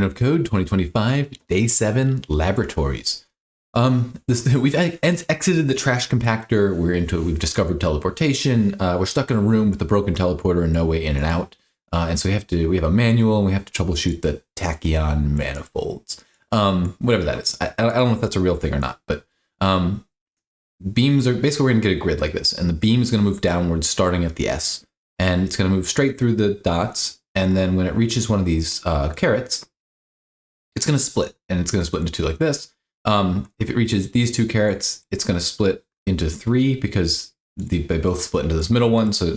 of Code 2025, Day 7, Laboratories. We've exited the trash compactor. We've discovered teleportation. We're stuck in a room with a broken teleporter and no way in and out. And so we have a manual and we have to troubleshoot the tachyon manifolds. Whatever that is. I don't know if that's a real thing or not, but beams are basically, we're going to get a grid like this, and the beam is going to move downwards starting at the S, and it's going to move straight through the dots. And then when it reaches one of these carrots, it's going to split, and it's going to split into two like this. If it reaches these two carrots, it's going to split into three because they both split into this middle one. So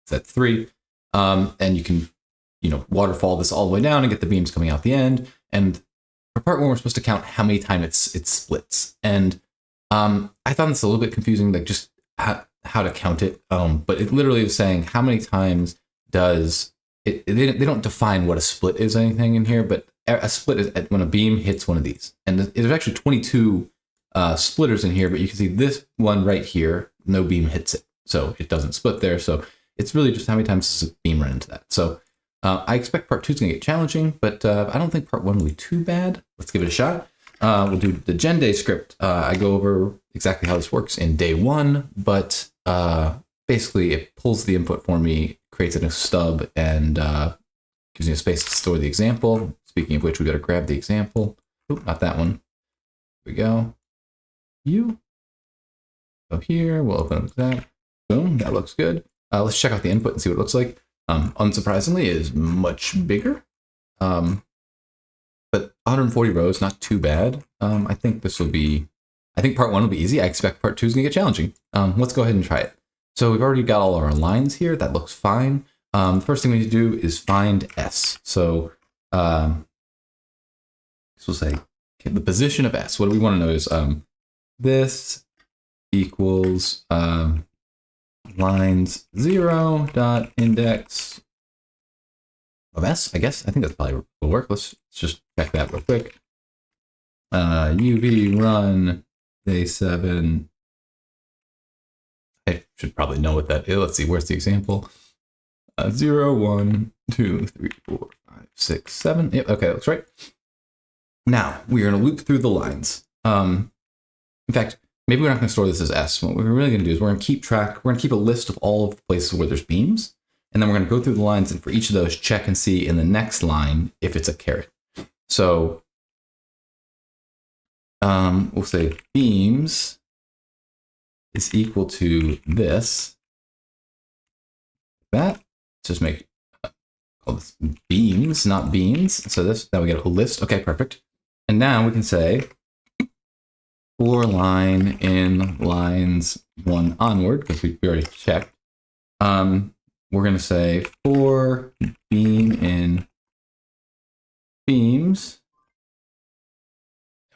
that's three. And you can, waterfall this all the way down and get the beams coming out the end. And for part one, we're supposed to count how many times it splits. And I found this a little bit confusing, like just how to count it. But it literally is saying how many times does it. They don't define what a split is or anything in here, but a split is when a beam hits one of these. And there's actually 22 splitters in here, but you can see this one right here, no beam hits it. So it doesn't split there. So it's really just how many times does a beam run into that. So I expect part two is going to get challenging, but I don't think part one will be too bad. Let's give it a shot. We'll do the Gen Day script. I go over exactly how this works in day one, but basically it pulls the input for me, creates it in a stub, and gives me a space to store the example. Speaking of which, we got to grab the example. Oop, not that one. Here we go. Go here. We'll open up that. Boom. That looks good. Let's check out the input and see what it looks like. Unsurprisingly, it is much bigger. But 140 rows, not too bad. I think part one will be easy. I expect part two is going to get challenging. Let's go ahead and try it. So we've already got all our lines here. That looks fine. The first thing we need to do is find S. So this will say the position of S. What we want to know is this equals lines 0 dot index of S, I guess. I think that's probably will work. Let's just check that real quick. UV run day 7. I should probably know what that is. Let's see, where's the example? 0, 1, 2, 3, 4, 5, 6, 7. Yep, okay, that's right. Now we are going to loop through the lines. In fact, maybe we're not going to store this as S. What we're really going to do is we're going to keep track. We're going to keep a list of all of the places where there's beams. And then we're going to go through the lines and for each of those, check and see in the next line if it's a caret. So we'll say beams is equal to this. That. Just make call this beams, not beans. So now we get a list. Okay, perfect. And now we can say for line in lines 1 onward, because we already checked. We're going to say for beam in beams.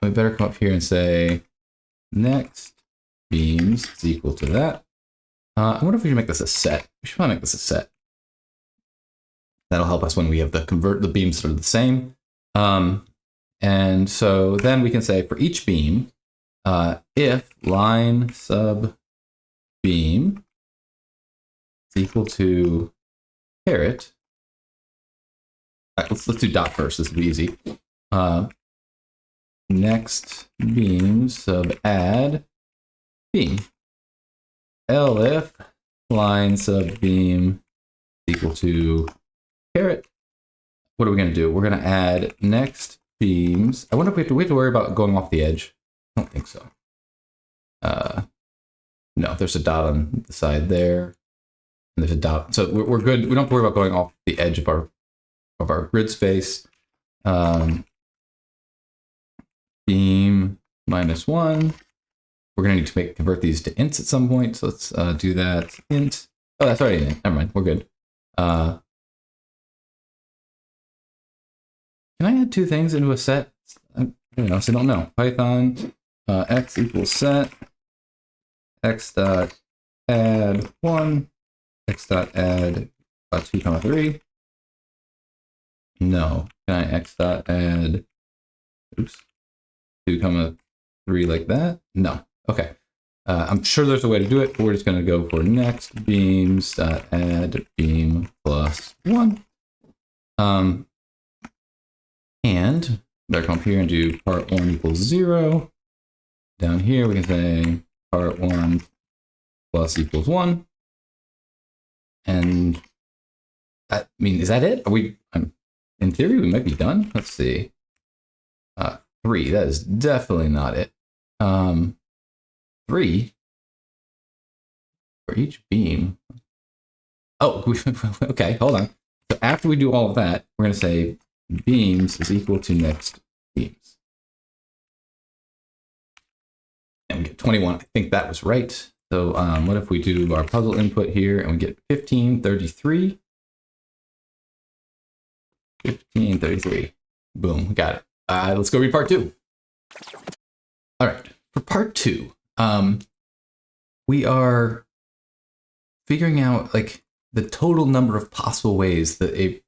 And we better come up here and say next beams is equal to that. I wonder if we should make this a set. We should probably make this a set. That'll help us when we have convert the beams that are the same. And so then we can say for each beam, if line sub beam is equal to caret. Let's do dot first. This will be easy. Next beam sub add beam. If line sub beam is equal to caret. What are we going to do? We're going to add next beams. I wonder if we have to worry about going off the edge. I don't think so. No, there's a dot on the side there. And there's a dot. So we're good. We don't have to worry about going off the edge of our grid space. Beam -1. We're going to need to convert these to ints at some point. So let's do that. Int. Oh, that's already an int. Never mind. We're good. Can I add two things into a set? I don't know. Python x equals set x dot add 1 x dot add 2 comma 3. No. Can I x dot add 2 comma 3 like that? No. Okay. I'm sure there's a way to do it, but we're just going to go for next beams dot add beam plus 1. And better come up here and do part 1 equals 0. Down here, we can say part 1 plus equals 1. And I mean, is that it? Are we, in theory, we might be done. Let's see. 3, that is definitely not it. 3 for each beam. Oh, okay, hold on. So after we do all of that, we're going to say beams is equal to next beams. And we get 21. I think that was right. So what if we do our puzzle input here and we get 1533? 1533. Boom, we got it. Let's go read part 2. All right, for part 2, we are figuring out like the total number of possible ways that a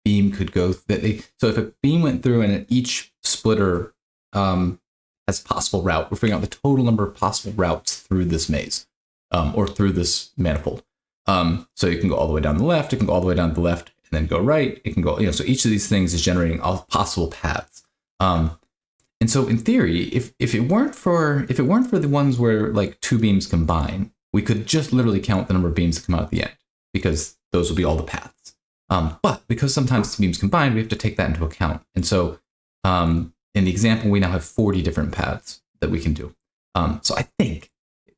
beam could go. So if a beam went through and each splitter has possible route, we're figuring out the total number of possible routes through this maze or through this manifold. So you can go all the way down the left, it can go all the way down to the left and then go right. It can go, so each of these things is generating all possible paths. And so in theory, if it weren't for the ones where like 2 beams combine, we could just literally count the number of beams that come out at the end, because those will be all the paths. But because sometimes the beams combine, we have to take that into account. And so in the example, we now have 40 different paths that we can do. So I think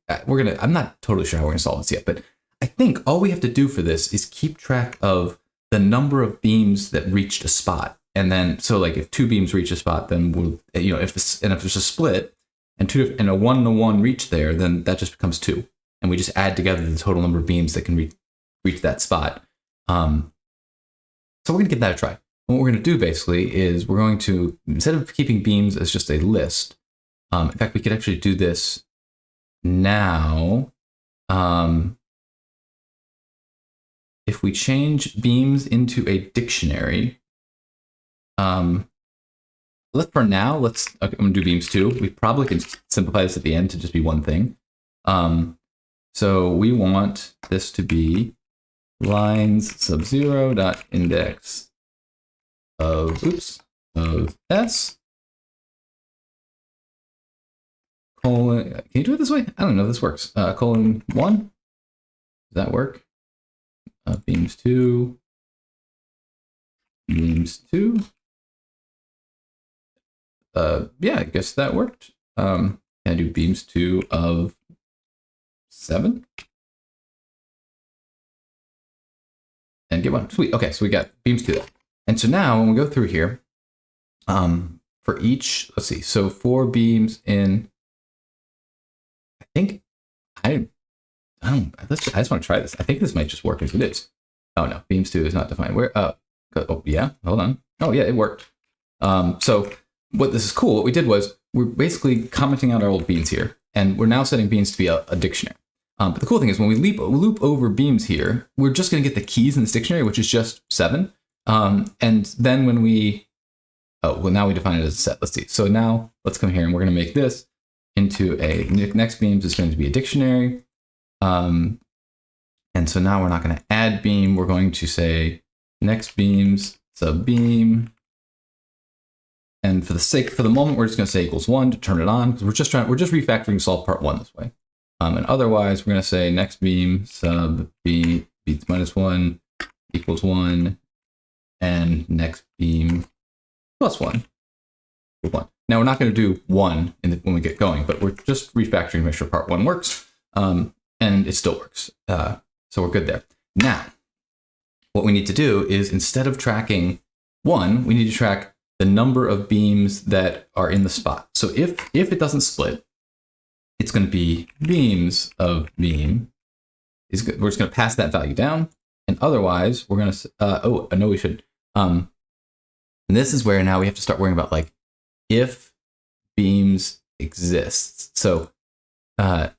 I'm not totally sure how we're gonna solve this yet, but I think all we have to do for this is keep track of the number of beams that reached a spot. And then, so like if 2 beams reach a spot, then we'll, if there's a split and a 1-to-1 reach there, then that just becomes 2. And we just add together the total number of beams that can reach that spot. So we're going to give that a try. And what we're going to do basically is we're going to, instead of keeping beams as just a list, in fact, we could actually do this now. If we change beams into a dictionary, I'm going to do beams 2. We probably can simplify this at the end to just be one thing. So we want this to be lines sub 0 dot index of S colon. Can you do it this way? I don't know if this works. Colon 1. Does that work? Beams 2. Beams 2. Yeah, I guess that worked. Can I do beams 2 of 7? And get 1. Sweet. Okay, so we got beams 2 there. And so now when we go through here, for each, let's see, so 4 beams in, I think, I just want to try this. I think this might just work as it is. Oh no, beams 2 is not defined. Where, oh yeah, hold on. Oh yeah, it worked. So what this is cool, what we did was we're basically commenting out our old beans here, and we're now setting beans to be a dictionary. But the cool thing is when we loop over beams here, we're just going to get the keys in this dictionary, which is just 7. And then when we, now we define it as a set. Let's see. So now let's come here and we're going to make this into a next beams is going to be a dictionary. And so now we're not going to add beam. We're going to say next beams sub beam. And for the moment, we're just going to say equals 1 to turn it on, because we're just refactoring to solve part 1 this way. And otherwise, we're going to say next beam sub beam beats -1 equals 1, and next beam plus 1 equals 1. Now we're not going to do 1 when we get going, but we're just refactoring to make sure part 1 works, and it still works. So we're good there. Now, what we need to do is instead of tracking 1, we need to track the number of beams that are in the spot. So if it doesn't split, it's going to be beams of beam. We're just going to pass that value down, and otherwise we're going to. Oh, I know we should. And this is where now we have to start worrying about like if beams exists. So what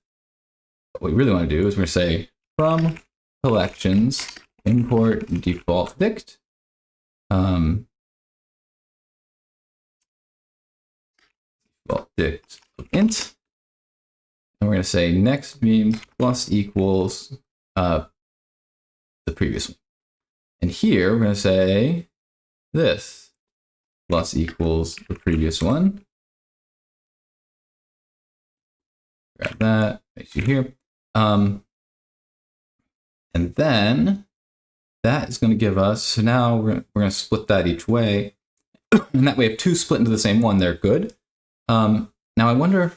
we really want to do is we're going to say from collections import default dict. Default dict of int. And we're going to say next beam plus equals the previous one. And here we're going to say this plus equals the previous one. Grab that, makes you here. And then that is going to give us, so now we're going to split that each way. And that way, if two split into the same one, they're good. Now I wonder,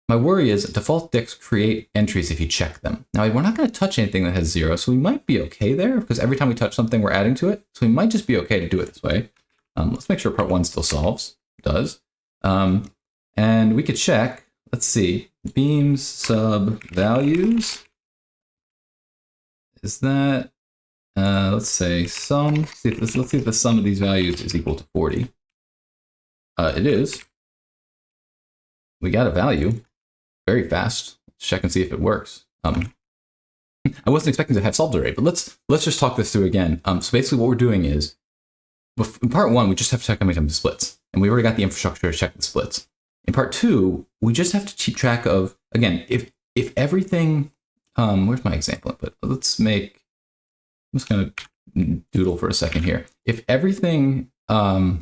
my worry is default dicts create entries if you check them. Now we're not going to touch anything that has 0, so we might be okay there because every time we touch something, we're adding to it. So we might just be okay to do it this way. Let's make sure part 1 still solves. It does. And we could check, let's see, beams sub values. Is that, let's say sum, let's see if the sum of these values is equal to 40. It is. We got a value very fast. Let's check and see if it works. I wasn't expecting to have solved already, but let's just talk this through again. So basically what we're doing is, in part 1, we just have to check how many times it splits. And we already got the infrastructure to check the splits. In part 2, we just have to keep track of, again, if everything, where's my example input? Let's make, I'm just going to doodle for a second here. If everything, let's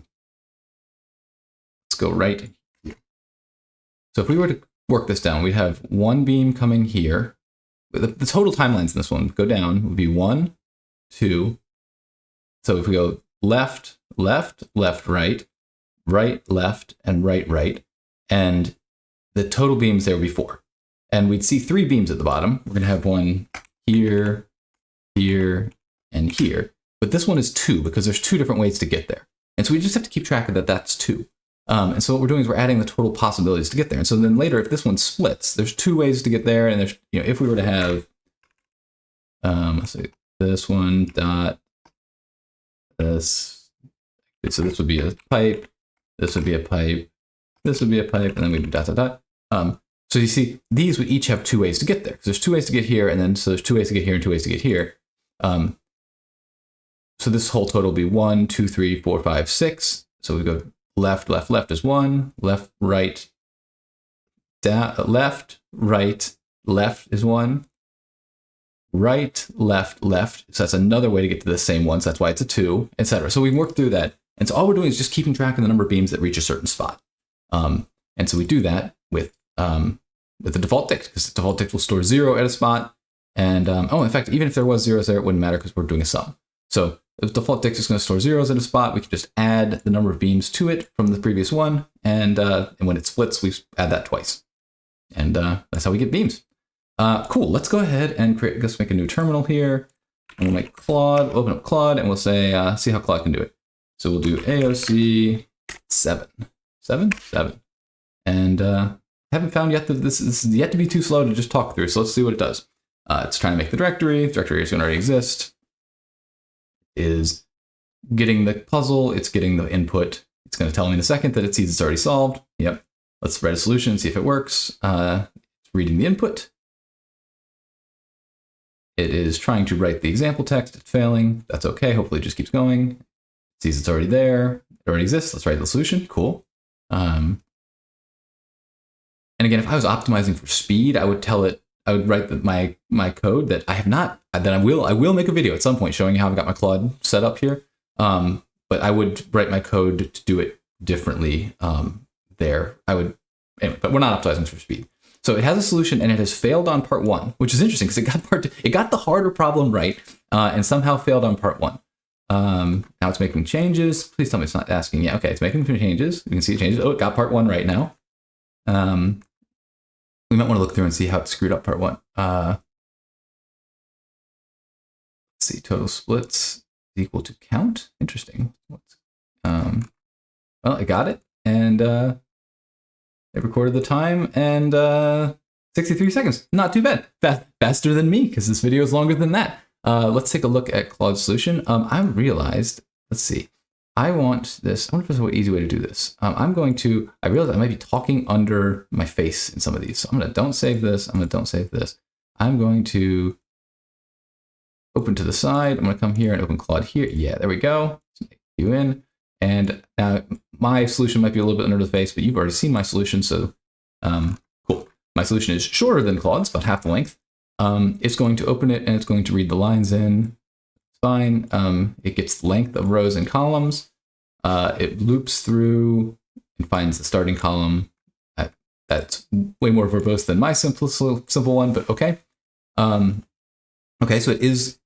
go right here. So if we were to work this down, we'd have one beam coming here. The total timelines in this one go down would be 1, 2. So if we go left, left, left, right, right, left, and right, right, and the total beams there would be 4. And we'd see 3 beams at the bottom. We're going to have one here, here, and here. But this one is 2 because there's 2 different ways to get there. And so we just have to keep track of that that's 2. And so what we're doing is we're adding the total possibilities to get there. And so then later, if this one splits, there's 2 ways to get there. And there's, you know, if we were to have, let's see, this one dot this, so this would be a pipe, this would be a pipe, this would be a pipe, and then we do dot, dot, dot. So you see, these would each have 2 ways to get there. Because there's 2 ways to get here, and then so there's 2 ways to get here and 2 ways to get here. So this whole total will be 1, 2, 3, 4, 5, 6. So we go left, left, left is 1, left, right, down, left, right, left is 1, right, left, left. So that's another way to get to the same one. So that's why it's a 2, etc. So we worked through that. And so all we're doing is just keeping track of the number of beams that reach a certain spot. And so we do that with the default dict, because the default dict will store 0 at a spot. And oh, in fact, even if there was 0s there, it wouldn't matter because we're doing a sum. So if the default dict is going to store 0s at a spot, we can just add the number of beams to it from the previous one. And when it splits, we add that twice. And that's how we get beams. Cool. Let's go ahead and create, let's make a new terminal here. And we'll make Claude, open up Claude, and we'll say, see how Claude can do it. So we'll do AOC7. And haven't found yet that this is yet to be too slow to just talk through. So let's see what it does. It's trying to make the directory. The directory is going to already exist. Is getting the puzzle, it's getting the input. It's going to tell me in a second that it sees it's already solved. Yep. Let's write a solution, see if it works. It's reading the input. It is trying to write the example text. It's failing. That's okay. Hopefully it just keeps going. It sees it's already there. It already exists. Let's write the solution. Cool. And again, if I was optimizing for speed, I would tell it, I would write my code that I have not, that I will make a video at some point showing you how I've got my Claude set up here. But I would write my code to do it differently there. Anyway, but we're not optimizing for speed. So it has a solution and it has failed on part 1, which is interesting because it got the harder problem right and somehow failed on part 1. Now it's making changes. Please tell me it's not asking. Yeah, okay, it's making changes. You can see it changes. Oh, it got part 1 right now. We might want to look through and see how it screwed up part 1. Let's see, total splits equal to count. Interesting. Well, I got it, and it recorded the time, and 63 seconds. Not too bad. Faster than me, because this video is longer than that. Let's take a look at Claude's solution. I realized, let's see. I want this. I wonder if there's an easy way to do this. I realize I might be talking under my face in some of these. So I'm going to don't save this. I'm going to don't save this. I'm going to open to the side. I'm going to come here and open Claude here. Yeah, there we go. Let's make you in. And now my solution might be a little bit under the face, but you've already seen my solution. So cool. My solution is shorter than Claude's, about half the length. It's going to open it and it's going to read the lines in. Fine. It gets the length of rows and columns. It loops through and finds the starting column. That's way more verbose than my simple one, but okay. Okay, so it is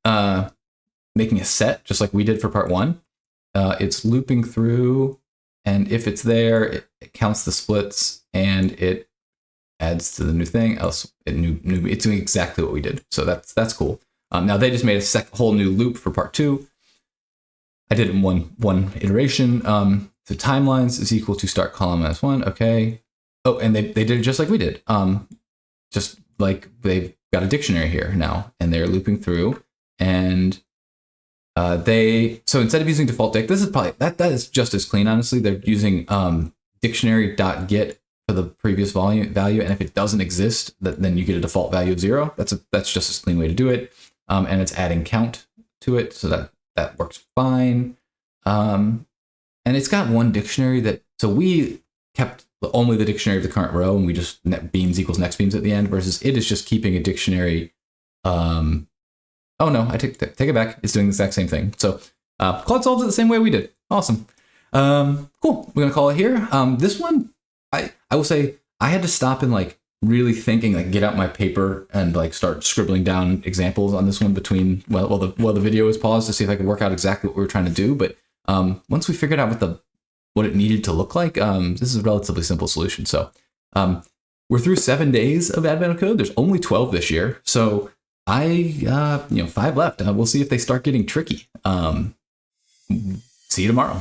making a set just like we did for part 1. It's looping through, and if it's there, it counts the splits and it adds to the new thing. Else, it's doing exactly what we did. So that's cool. Now they just made a whole new loop for part 2. I did it in one iteration. The timelines is equal to start column as 1. Okay. Oh, and they did it just like we did. Just like they've got a dictionary here now, and they're looping through, and so instead of using default dict, this is probably that is just as clean. Honestly, they're using dictionary.get for the previous value, and if it doesn't exist, then you get a default value of 0. That's just as clean way to do it. And it's adding count to it, so that works fine. And it's got one dictionary so we kept only the dictionary of the current row, and we just net beans equals next beans at the end, versus it is just keeping a dictionary. Oh no, I take it back. It's doing the exact same thing. So Claude solves it the same way we did. Awesome. Cool. We're gonna call it here. This one, I will say I had to stop and like really thinking, like get out my paper and like start scribbling down examples on this one between while the video was paused to see if I could work out exactly what we were trying to do. But once we figured out what it needed to look like, this is a relatively simple solution. So we're through 7 days of Advent Code. There's only 12 this year, so 5 left. We'll see if they start getting tricky. See you tomorrow.